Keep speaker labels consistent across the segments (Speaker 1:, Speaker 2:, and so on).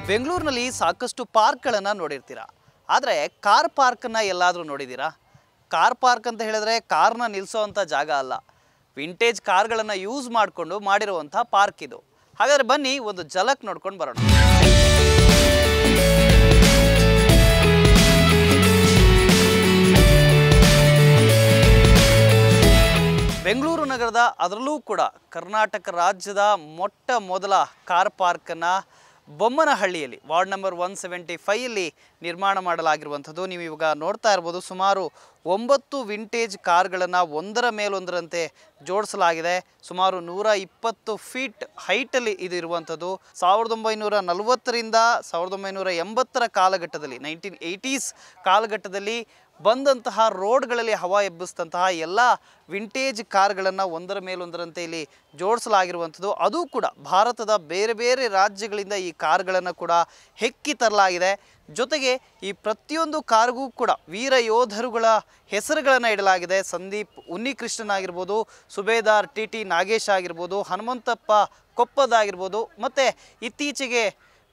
Speaker 1: ಬೆಂಗಳೂರಿನಲ್ಲಿ ಸಾಕಷ್ಟು ಪಾರ್ಕ್ಗಳನ್ನು ನೋಡಿರ್ತೀರಾ. ಆದರೆ ಕಾರ್ ಪಾರ್ಕನ್ನು ಎಲ್ಲಾದರೂ ನೋಡಿದ್ದೀರಾ? ಕಾರ್ ಪಾರ್ಕ್ ಅಂತ ಹೇಳಿದ್ರೆ ಕಾರ್ನ ನಿಲ್ಲಿಸೋವಂಥ ಜಾಗ ಅಲ್ಲ, ವಿಂಟೇಜ್ ಕಾರ್ಗಳನ್ನು ಯೂಸ್ ಮಾಡಿಕೊಂಡು ಮಾಡಿರುವಂಥ ಪಾರ್ಕ್ ಇದು. ಹಾಗಾದರೆ ಬನ್ನಿ ಒಂದು ಝಲಕ್ ನೋಡ್ಕೊಂಡು ಬರೋಣ. ಬೆಂಗಳೂರು ನಗರದ, ಅದರಲ್ಲೂ ಕೂಡ ಕರ್ನಾಟಕ ರಾಜ್ಯದ ಮೊಟ್ಟ ಮೊದಲ ಕಾರ್ ಪಾರ್ಕನ್ನು ಬೊಮ್ಮನಹಳ್ಳಿಯಲ್ಲಿ ವಾರ್ಡ್ ನಂಬರ್ 175 ನಿರ್ಮಾಣ ಮಾಡಲಾಗಿರುವಂಥದ್ದು. ನೀವು ಇವಾಗ ನೋಡ್ತಾ ಇರ್ಬೋದು, ಸುಮಾರು 9 ವಿಂಟೇಜ್ ಕಾರ್ಗಳನ್ನು ಒಂದರ ಮೇಲೊಂದರಂತೆ ಜೋಡಿಸಲಾಗಿದೆ. ಸುಮಾರು 120 ಫೀಟ್ ಹೈಟಲ್ಲಿ ಇದು ಇರುವಂಥದ್ದು. 1940ರಿಂದ 1980ರ ಕಾಲಘಟ್ಟದಲ್ಲಿ, 1980s ಕಾಲಘಟ್ಟದಲ್ಲಿ ಬಂದಂತಹ ರೋಡ್ಗಳಲ್ಲಿ ಹವಾ ಎಬ್ಬಿಸಿದಂತಹ ಎಲ್ಲ ವಿಂಟೇಜ್ ಕಾರ್ಗಳನ್ನು ಒಂದರ ಮೇಲೊಂದರಂತೆ ಇಲ್ಲಿ ಜೋಡಿಸಲಾಗಿರುವಂಥದ್ದು. ಅದು ಕೂಡ ಭಾರತದ ಬೇರೆ ಬೇರೆ ರಾಜ್ಯಗಳಿಂದ ಈ ಕಾರ್ಗಳನ್ನು ಕೂಡ ಹೆಕ್ಕಿ ತರಲಾಗಿದೆ. ಜೊತೆಗೆ ಈ ಪ್ರತಿಯೊಂದು ಕಾರ್ಗೂ ಕೂಡ ವೀರ ಯೋಧರುಗಳ ಹೆಸರುಗಳನ್ನು ಇಡಲಾಗಿದೆ. ಸಂದೀಪ್ ಉನ್ನಿಕೃಷ್ಣನ್ ಆಗಿರ್ಬೋದು, ಸುಬೇದಾರ್ ಟಿ ನಾಗೇಶ್ ಆಗಿರ್ಬೋದು, ಹನುಮಂತಪ್ಪ ಕೊಪ್ಪದಾಗಿರ್ಬೋದು, ಮತ್ತು ಇತ್ತೀಚೆಗೆ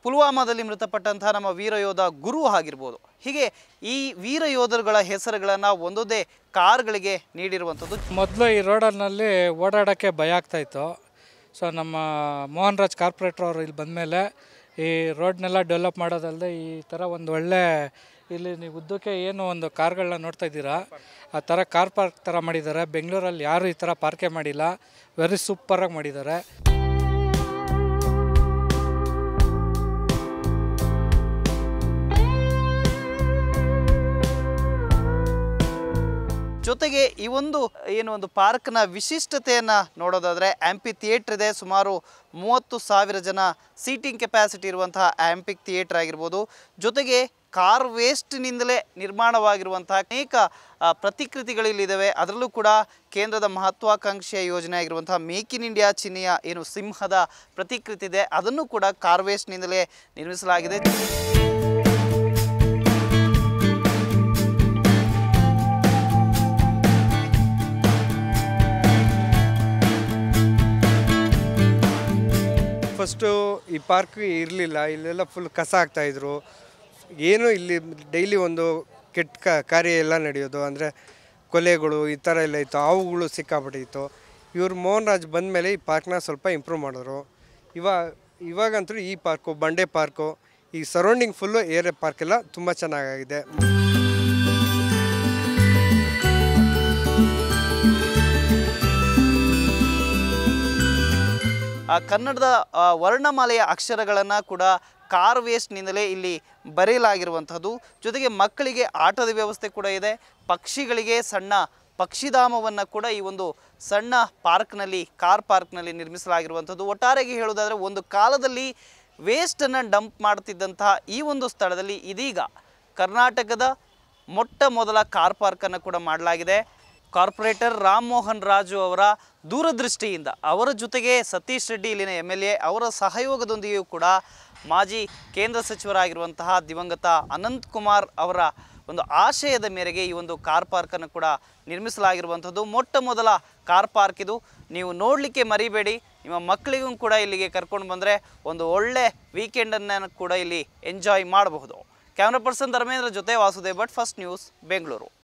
Speaker 1: ಪುಲ್ವಾಮಾದಲ್ಲಿ ಮೃತಪಟ್ಟಂತಹ ನಮ್ಮ ವೀರಯೋಧ ಗುರು ಆಗಿರ್ಬೋದು. ಹೀಗೆ ಈ ವೀರ ಯೋಧರುಗಳ ಹೆಸರುಗಳನ್ನು ಒಂದೊಂದೇ ಕಾರ್ಗಳಿಗೆ ನೀಡಿರುವಂಥದ್ದು.
Speaker 2: ಮೊದಲು ಈ ರೋಡಲ್ಲಿ ಓಡಾಡೋಕ್ಕೆ ಭಯ ಆಗ್ತಾಯಿತ್ತು. ಸೊ ನಮ್ಮ ಮೋಹನ್ ರಾಜ್ ಕಾರ್ಪೊರೇಟರ್ ಅವರು ಇಲ್ಲಿ ಬಂದಮೇಲೆ ಈ ರೋಡ್ನೆಲ್ಲ ಡೆವಲಪ್ ಮಾಡೋದಲ್ಲದೆ ಈ ಥರ ಒಂದು ಒಳ್ಳೆ, ಇಲ್ಲಿ ನೀವು ಉದ್ದಕ್ಕೆ ಏನು ಒಂದು ಕಾರ್ಗಳನ್ನ ನೋಡ್ತಾ ಇದ್ದೀರಾ, ಆ ಥರ ಕಾರ್ ಪಾರ್ಕ್ ಥರ ಮಾಡಿದ್ದಾರೆ. ಬೆಂಗಳೂರಲ್ಲಿ ಯಾರೂ ಈ ಥರ ಪಾರ್ಕೇ ಮಾಡಿಲ್ಲ, ವೆರಿ ಸೂಪರಾಗಿ ಮಾಡಿದ್ದಾರೆ.
Speaker 1: ಜೊತೆಗೆ ಈ ಒಂದು ಪಾರ್ಕ್ನ ವಿಶಿಷ್ಟತೆಯನ್ನು ನೋಡೋದಾದರೆ ಆ್ಯಂಪಿ ಥಿಯೇಟ್ರ್ ಇದೆ. ಸುಮಾರು 30,000 ಜನ ಸೀಟಿಂಗ್ ಕೆಪಾಸಿಟಿ ಇರುವಂತಹ ಆ್ಯಂಪಿ ಥಿಯೇಟ್ರ್ ಆಗಿರ್ಬೋದು. ಜೊತೆಗೆ ಕಾರ್ ವೇಸ್ಟ್ನಿಂದಲೇ ನಿರ್ಮಾಣವಾಗಿರುವಂಥ ಅನೇಕ ಪ್ರತಿಕೃತಿಗಳಿಲ್ಲಿದ್ದಾವೆ. ಅದರಲ್ಲೂ ಕೂಡ ಕೇಂದ್ರದ ಮಹತ್ವಾಕಾಂಕ್ಷೆಯ ಯೋಜನೆ ಆಗಿರುವಂಥ ಮೇಕ್ ಇನ್ ಇಂಡಿಯಾ ಚಿಹ್ನೆಯ ಏನು ಸಿಂಹದ ಪ್ರತಿಕೃತಿ ಇದೆ, ಅದನ್ನು ಕೂಡ ಕಾರ್ ವೇಸ್ಟ್ನಿಂದಲೇ ನಿರ್ಮಿಸಲಾಗಿದೆ.
Speaker 3: ಫಸ್ಟು ಈ ಪಾರ್ಕ್ ಇರಲಿಲ್ಲ, ಇಲ್ಲೆಲ್ಲ ಫುಲ್ ಕಸ ಆಗ್ತಾಯಿದ್ರು. ಏನು ಇಲ್ಲಿ ಡೈಲಿ ಒಂದು ಕೆಟ್ಟ ಕಾರ್ಯ ಎಲ್ಲ ನಡೆಯೋದು, ಅಂದರೆ ಕೊಲೆಗಳು ಈ ಥರ ಎಲ್ಲ ಇತ್ತು, ಅವುಗಳು ಸಿಕ್ಕಾಪಟ್ಟಿತ್ತು. ಇವರು ಮೋಹನ್ ರಾಜ್ ಬಂದ ಮೇಲೆ ಈ ಪಾರ್ಕ್ನ ಸ್ವಲ್ಪ ಇಂಪ್ರೂವ್ ಮಾಡಿದ್ರು. ಇವಾಗಂತೂ ಈ ಪಾರ್ಕು, ಬಂಡೆ ಪಾರ್ಕು, ಈ ಸರೌಂಡಿಂಗ್ ಫುಲ್ಲು ಏರ್ ಪಾರ್ಕ್ ಎಲ್ಲ ತುಂಬ ಚೆನ್ನಾಗಿದೆ.
Speaker 1: ಕನ್ನಡದ ವರ್ಣಮಾಲೆಯ ಅಕ್ಷರಗಳನ್ನು ಕೂಡ ಕಾರ್ ವೇಸ್ಟ್ನಿಂದಲೇ ಇಲ್ಲಿ ಬರೆಯಲಾಗಿರುವಂಥದ್ದು. ಜೊತೆಗೆ ಮಕ್ಕಳಿಗೆ ಆಟದ ವ್ಯವಸ್ಥೆ ಕೂಡ ಇದೆ. ಪಕ್ಷಿಗಳಿಗೆ ಸಣ್ಣ ಪಕ್ಷಿಧಾಮವನ್ನು ಕೂಡ ಈ ಒಂದು ಸಣ್ಣ ಪಾರ್ಕ್ನಲ್ಲಿ, ಕಾರ್ ಪಾರ್ಕ್ನಲ್ಲಿ ನಿರ್ಮಿಸಲಾಗಿರುವಂಥದ್ದು. ಒಟ್ಟಾರೆಯಾಗಿ ಹೇಳೋದಾದರೆ, ಒಂದು ಕಾಲದಲ್ಲಿ ವೇಸ್ಟನ್ನು ಡಂಪ್ ಮಾಡ್ತಿದ್ದಂತಹ ಈ ಒಂದು ಸ್ಥಳದಲ್ಲಿ ಇದೀಗ ಕರ್ನಾಟಕದ ಮೊಟ್ಟ ಮೊದಲ ಕಾರ್ ಪಾರ್ಕನ್ನು ಕೂಡ ಮಾಡಲಾಗಿದೆ. ಕಾರ್ಪೊರೇಟರ್ ರಾಮ್ ಮೋಹನ್ ರಾಜು ಅವರ ದೂರದೃಷ್ಟಿಯಿಂದ, ಅವರ ಜೊತೆಗೆ ಸತೀಶ್ ರೆಡ್ಡಿ ಇಲ್ಲಿನ MLA ಅವರ ಸಹಯೋಗದೊಂದಿಗೆಯೂ ಕೂಡ ಮಾಜಿ ಕೇಂದ್ರ ಸಚಿವರಾಗಿರುವಂತಹ ದಿವಂಗತ ಅನಂತ್ ಕುಮಾರ್ ಅವರ ಒಂದು ಆಶಯದ ಮೇರೆಗೆ ಈ ಒಂದು ಕಾರ್ ಪಾರ್ಕನ್ನು ಕೂಡ ನಿರ್ಮಿಸಲಾಗಿರುವಂಥದ್ದು. ಮೊಟ್ಟ ಮೊದಲ ಕಾರ್ ಪಾರ್ಕ್ ಇದು. ನೀವು ನೋಡಲಿಕ್ಕೆ ಮರಿಬೇಡಿ. ನಿಮ್ಮ ಮಕ್ಕಳಿಗೂ ಕೂಡ ಇಲ್ಲಿಗೆ ಕರ್ಕೊಂಡು ಬಂದರೆ ಒಂದು ಒಳ್ಳೆ ವೀಕೆಂಡನ್ನು ಕೂಡ ಇಲ್ಲಿ ಎಂಜಾಯ್ ಮಾಡಬಹುದು. ಕ್ಯಾಮ್ರಾ ಪರ್ಸನ್ ಧರ್ಮೇಂದ್ರ ಜೊತೆ ವಾಸುದೇವ್ ಭಟ್, ಫಸ್ಟ್ ನ್ಯೂಸ್, ಬೆಂಗಳೂರು.